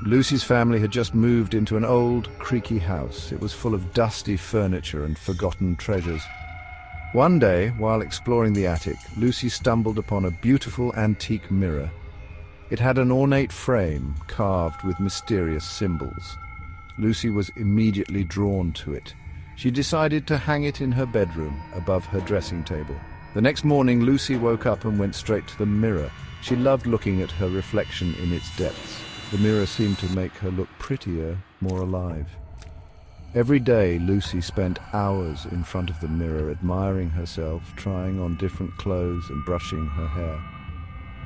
Lucy's family had just moved into an old, creaky house. It was full of dusty furniture and forgotten treasures. One day, while exploring the attic, Lucy stumbled upon a beautiful antique mirror. It had an ornate frame carved with mysterious symbols. Lucy was immediately drawn to it. She decided to hang it in her bedroom above her dressing table. The next morning, Lucy woke up and went straight to the mirror. She loved looking at her reflection in its depths. The mirror seemed to make her look prettier, more alive. Every day, Lucy spent hours in front of the mirror, admiring herself, trying on different clothes and brushing her hair.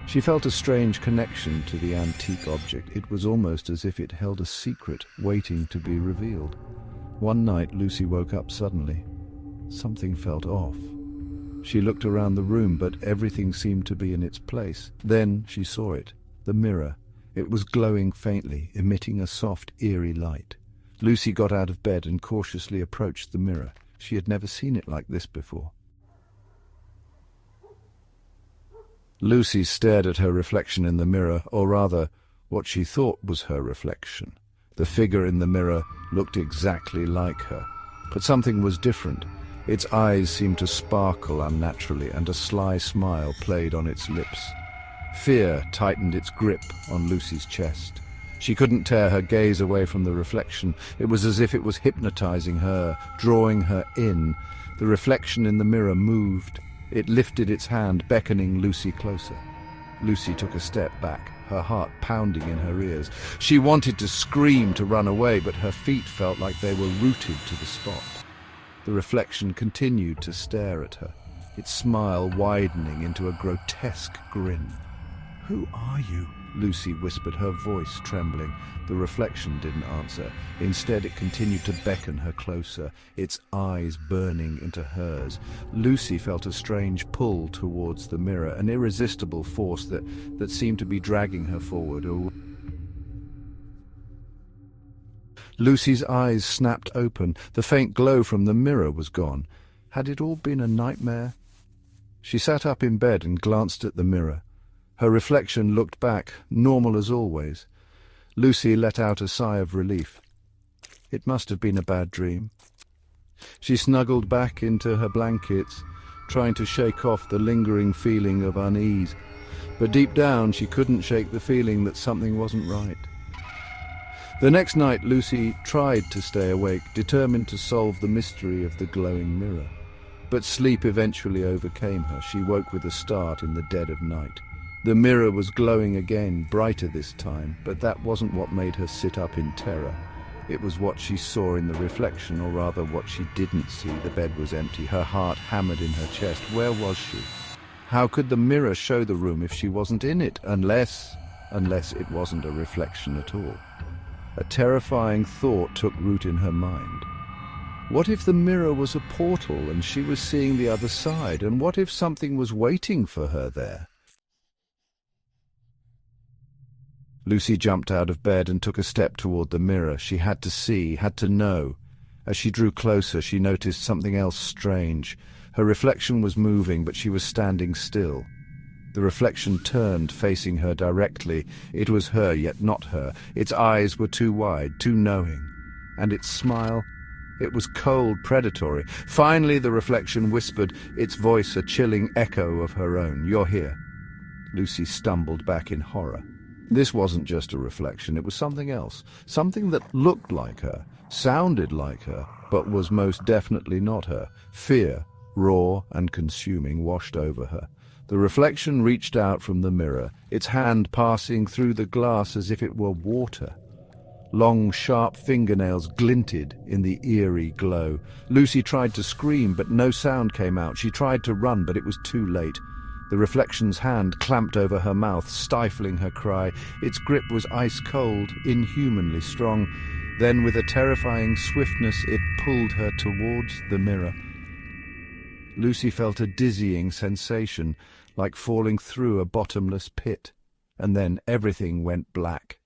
She felt a strange connection to the antique object. It was almost as if it held a secret waiting to be revealed. One night, Lucy woke up suddenly. Something felt off. She looked around the room, but everything seemed to be in its place. Then she saw it, the mirror. It was glowing faintly, emitting a soft, eerie light. Lucy got out of bed and cautiously approached the mirror. She had never seen it like this before. Lucy stared at her reflection in the mirror, or rather, what she thought was her reflection. The figure in the mirror looked exactly like her, but something was different. Its eyes seemed to sparkle unnaturally, and a sly smile played on its lips. Fear tightened its grip on Lucy's chest. She couldn't tear her gaze away from the reflection. It was as if it was hypnotizing her, drawing her in. The reflection in the mirror moved. It lifted its hand, beckoning Lucy closer. Lucy took a step back, her heart pounding in her ears. She wanted to scream, to run away, but her feet felt like they were rooted to the spot. The reflection continued to stare at her, its smile widening into a grotesque grin. "Who are you?" Lucy whispered, her voice trembling. The reflection didn't answer. Instead, it continued to beckon her closer, its eyes burning into hers. Lucy felt a strange pull towards the mirror, an irresistible force that seemed to be dragging her forward. Lucy's eyes snapped open. The faint glow from the mirror was gone. Had it all been a nightmare? She sat up in bed and glanced at the mirror. Her reflection looked back, normal as always. Lucy let out a sigh of relief. It must have been a bad dream. She snuggled back into her blankets, trying to shake off the lingering feeling of unease. But deep down, she couldn't shake the feeling that something wasn't right. The next night, Lucy tried to stay awake, determined to solve the mystery of the glowing mirror. But sleep eventually overcame her. She woke with a start in the dead of night. The mirror was glowing again, brighter this time, but that wasn't what made her sit up in terror. It was what she saw in the reflection, or rather what she didn't see. The bed was empty, her heart hammered in her chest. Where was she? How could the mirror show the room if she wasn't in it? Unless it wasn't a reflection at all. A terrifying thought took root in her mind. What if the mirror was a portal and she was seeing the other side? And what if something was waiting for her there? Lucy jumped out of bed and took a step toward the mirror. She had to see, had to know. As she drew closer, she noticed something else strange. Her reflection was moving, but she was standing still. The reflection turned, facing her directly. It was her, yet not her. Its eyes were too wide, too knowing. And its smile? It was cold, predatory. Finally, the reflection whispered, its voice a chilling echo of her own. "You're here." Lucy stumbled back in horror. This wasn't just a reflection, it was something else. Something that looked like her, sounded like her, but was most definitely not her. Fear, raw and consuming, washed over her. The reflection reached out from the mirror, its hand passing through the glass as if it were water. Long, sharp fingernails glinted in the eerie glow. Lucy tried to scream, but no sound came out. She tried to run, but it was too late. The reflection's hand clamped over her mouth, stifling her cry. Its grip was ice-cold, inhumanly strong. Then, with a terrifying swiftness, it pulled her towards the mirror. Lucy felt a dizzying sensation, like falling through a bottomless pit. And then everything went black.